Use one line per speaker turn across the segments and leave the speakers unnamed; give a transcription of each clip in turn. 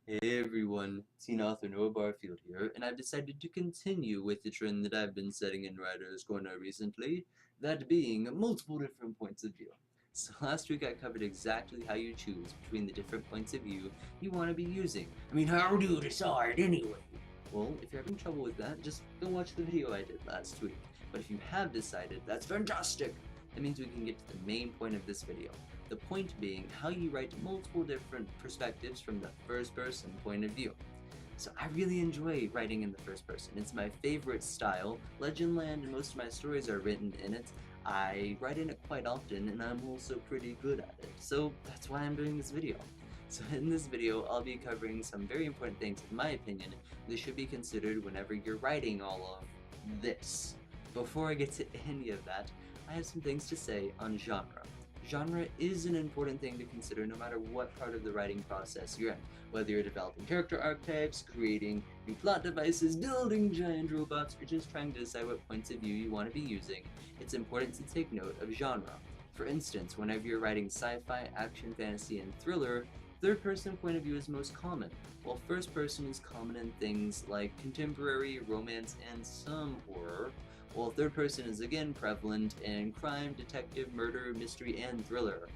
Hey everyone, teen author Noah Barfield here, and I've decided to continue with the trend that I've been setting in Writer's Corner recently, that being multiple different points of view. So last week I covered exactly how you choose between the different points of view you want to be using. How do you decide anyway? Well, if you're having trouble with that, just go watch the video I did last week. But if you have decided, that's fantastic! That means we can get to the main point of this video. The point being how you write multiple different perspectives from the first person point of view. So I really enjoy writing in the first person. It's my favorite style. Legendland and most of my stories are written in it. I write in it quite often and I'm also pretty good at it. So that's why I'm doing this video. So in this video, I'll be covering some very important things, in my opinion, that should be considered whenever you're writing all of this. Before I get to any of that, I have some things to say on genre. Genre is an important thing to consider no matter what part of the writing process you're in. Whether you're developing character archetypes, creating new plot devices, building giant robots, or just trying to decide what points of view you want to be using, it's important to take note of genre. For instance, whenever you're writing sci-fi, action, fantasy, and thriller, third-person point of view is most common, while first-person is common in things like contemporary, romance, and some horror, while third-person is again prevalent in crime, detective, murder, mystery, and thriller.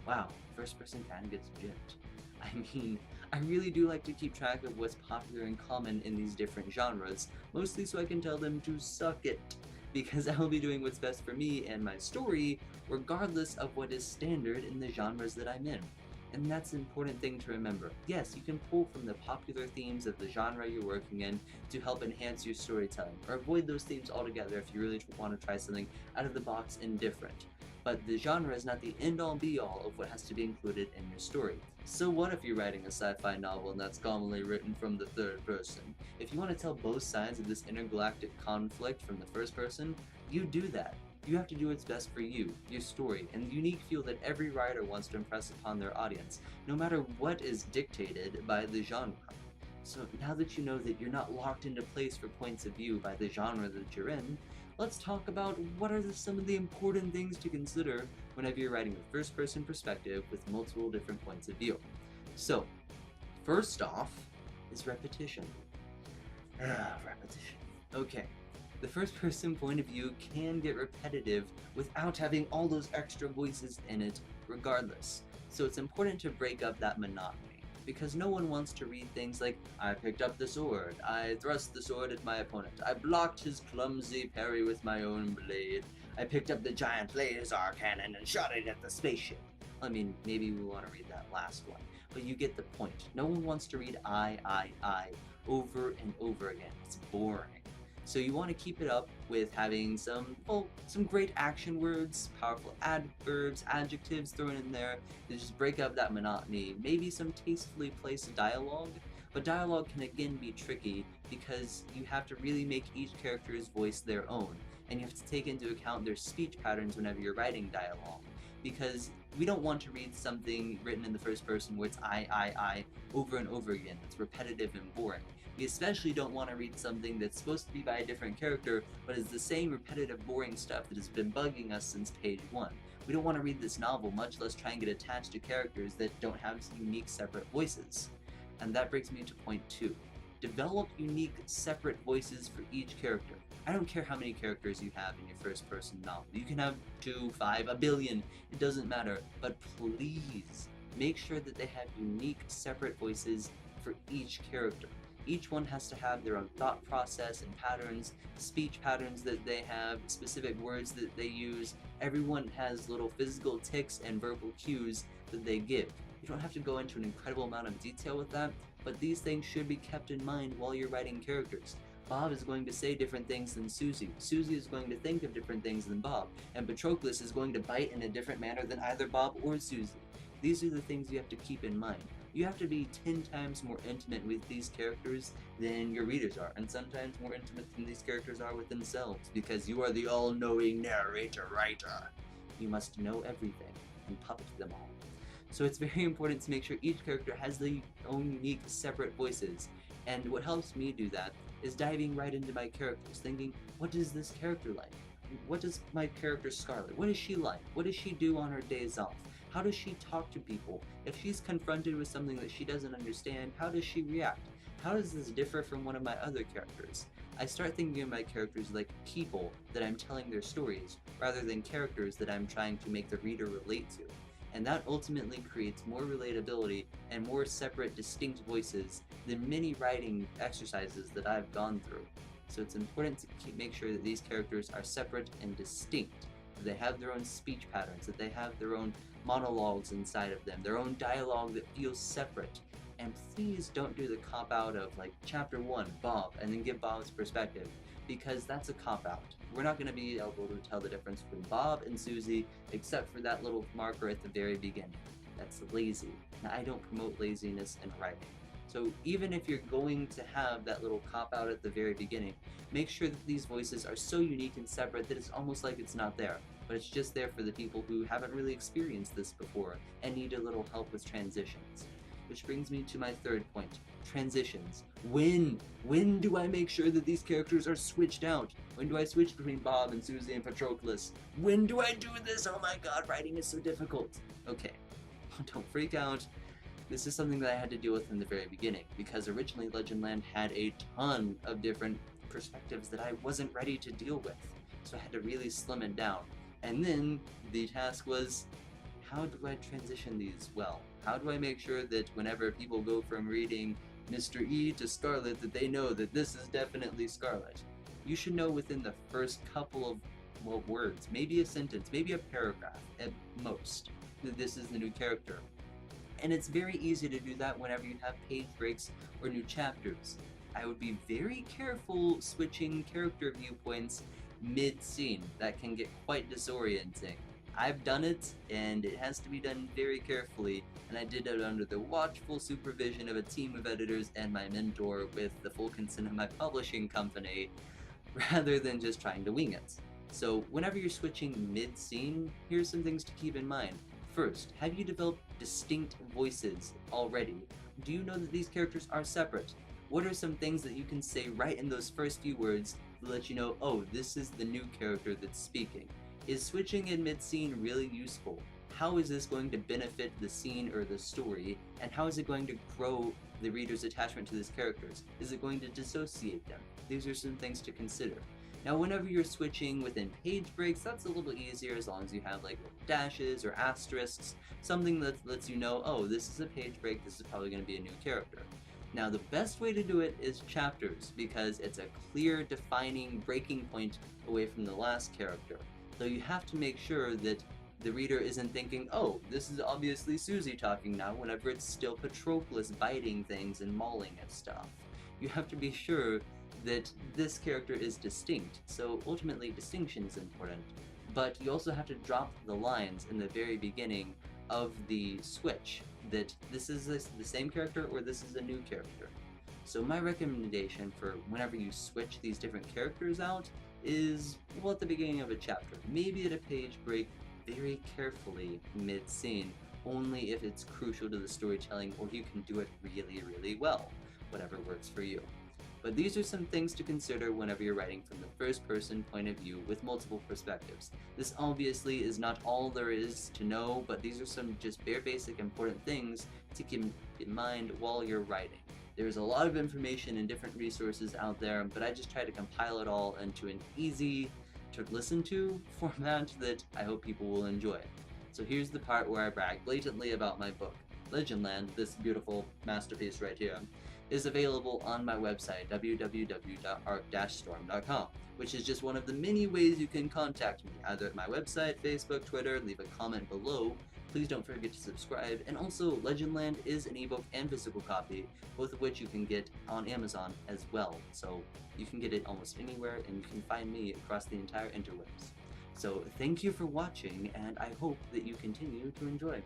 Wow, first-person kinda gets gypped. I really do like to keep track of what's popular and common in these different genres, mostly so I can tell them to suck it, because I will be doing what's best for me and my story, regardless of what is standard in the genres that I'm in. And that's an important thing to remember. Yes, you can pull from the popular themes of the genre you're working in to help enhance your storytelling, or avoid those themes altogether if you really want to try something out of the box and different. But the genre is not the end-all be-all of what has to be included in your story. So what if you're writing a sci-fi novel and that's commonly written from the third person? If you want to tell both sides of this intergalactic conflict from the first person, you do that. You have to do what's best for you, your story, and the unique feel that every writer wants to impress upon their audience, no matter what is dictated by the genre. So now that you know that you're not locked into place for points of view by the genre that you're in, let's talk about what are some of the important things to consider whenever you're writing a first-person perspective with multiple different points of view. So, first off is repetition. Repetition. Okay. The first-person point of view can get repetitive without having all those extra voices in it regardless. So it's important to break up that monotony, because no one wants to read things like, I picked up the sword, I thrust the sword at my opponent, I blocked his clumsy parry with my own blade, I picked up the giant laser cannon and shot it at the spaceship. Maybe we want to read that last one, but you get the point. No one wants to read I over and over again. It's boring. So you want to keep it up with having some great action words, powerful adverbs, adjectives thrown in there to just break up that monotony. Maybe some tastefully placed dialogue, but dialogue can again be tricky because you have to really make each character's voice their own, and you have to take into account their speech patterns whenever you're writing dialogue. Because we don't want to read something written in the first person where it's I over and over again. It's repetitive and boring. We especially don't want to read something that's supposed to be by a different character, but is the same repetitive, boring stuff that has been bugging us since page 1. We don't want to read this novel, much less try and get attached to characters that don't have unique, separate voices. And that brings me to point 2. Develop unique, separate voices for each character. I don't care how many characters you have in your first-person novel. You can have 2, 5, a billion, it doesn't matter. But please, make sure that they have unique, separate voices for each character. Each one has to have their own thought process and patterns, speech patterns that they have, specific words that they use. Everyone has little physical tics and verbal cues that they give. You don't have to go into an incredible amount of detail with that, but these things should be kept in mind while you're writing characters. Bob is going to say different things than Susie. Susie is going to think of different things than Bob. And Patroclus is going to bite in a different manner than either Bob or Susie. These are the things you have to keep in mind. You have to be 10 times more intimate with these characters than your readers are, and sometimes more intimate than these characters are with themselves, because you are the all-knowing narrator-writer. You must know everything and puppet them all. So it's very important to make sure each character has their own unique, separate voices. And what helps me do that is diving right into my characters, thinking, what is this character like? What does my character Scarlet, what is she like? What does she do on her days off? How does she talk to people? If she's confronted with something that she doesn't understand, how does she react? How does this differ from one of my other characters? I start thinking of my characters like people that I'm telling their stories, rather than characters that I'm trying to make the reader relate to. And that ultimately creates more relatability and more separate, distinct voices than many writing exercises that I've gone through. So it's important to make sure that these characters are separate and distinct, that they have their own speech patterns, that they have their own monologues inside of them, their own dialogue that feels separate. And please don't do the cop-out of like chapter 1, Bob, and then give Bob's perspective, because that's a cop-out. We're not going to be able to tell the difference between Bob and Susie except for that little marker at the very beginning. That's lazy, and I don't promote laziness in writing. So even if you're going to have that little cop-out at the very beginning, make sure that these voices are so unique and separate that it's almost like it's not there, but it's just there for the people who haven't really experienced this before and need a little help with transitions. Which brings me to my third point, transitions. When do I make sure that these characters are switched out? When do I switch between Bob and Susie and Patroclus? When do I do this? Oh my god, writing is so difficult. Okay, don't freak out. This is something that I had to deal with in the very beginning, because originally Legendland had a ton of different perspectives that I wasn't ready to deal with. So I had to really slim it down. And then the task was, how do I transition these well? How do I make sure that whenever people go from reading Mr. E to Scarlet, that they know that this is definitely Scarlet? You should know within the first couple of, well, words, maybe a sentence, maybe a paragraph at most, that this is the new character. And it's very easy to do that whenever you have page breaks or new chapters. I would be very careful switching character viewpoints mid-scene. That can get quite disorienting. I've done it, and it has to be done very carefully, and I did it under the watchful supervision of a team of editors and my mentor with the full consent of my publishing company, rather than just trying to wing it. So whenever you're switching mid-scene, here's some things to keep in mind. First, have you developed distinct voices already? Do you know that these characters are separate? What are some things that you can say right in those first few words to let you know, oh, this is the new character that's speaking? Is switching in mid-scene really useful? How is this going to benefit the scene or the story, and how is it going to grow the reader's attachment to these characters? Is it going to dissociate them? These are some things to consider. Now, whenever you're switching within page breaks, that's a little easier as long as you have like dashes or asterisks, something that lets you know, oh, this is a page break, this is probably going to be a new character. Now, the best way to do it is chapters, because it's a clear, defining breaking point away from the last character. So you have to make sure that the reader isn't thinking, oh, this is obviously Susie talking now, whenever it's still Patroclus biting things and mauling at stuff. You have to be sure that this character is distinct, so ultimately distinction is important. But you also have to drop the lines in the very beginning of the switch, that this is the same character or this is a new character. So my recommendation for whenever you switch these different characters out is, well, at the beginning of a chapter, maybe at a page break, very carefully mid-scene, only if it's crucial to the storytelling or you can do it really, really well, whatever works for you. But these are some things to consider whenever you're writing from the first person point of view with multiple perspectives. This obviously is not all there is to know, but these are some just bare basic important things to keep in mind while you're writing. There's a lot of information and different resources out there, but I just try to compile it all into an easy to listen to format that I hope people will enjoy. So here's the part where I brag blatantly about my book. Legendland, this beautiful masterpiece right here, is available on my website, www.arc-storm.com, which is just one of the many ways you can contact me, either at my website, Facebook, Twitter, leave a comment below. Please don't forget to subscribe, and also Legendland is an ebook and physical copy, both of which you can get on Amazon as well, so you can get it almost anywhere, and you can find me across the entire interwebs. So thank you for watching, and I hope that you continue to enjoy.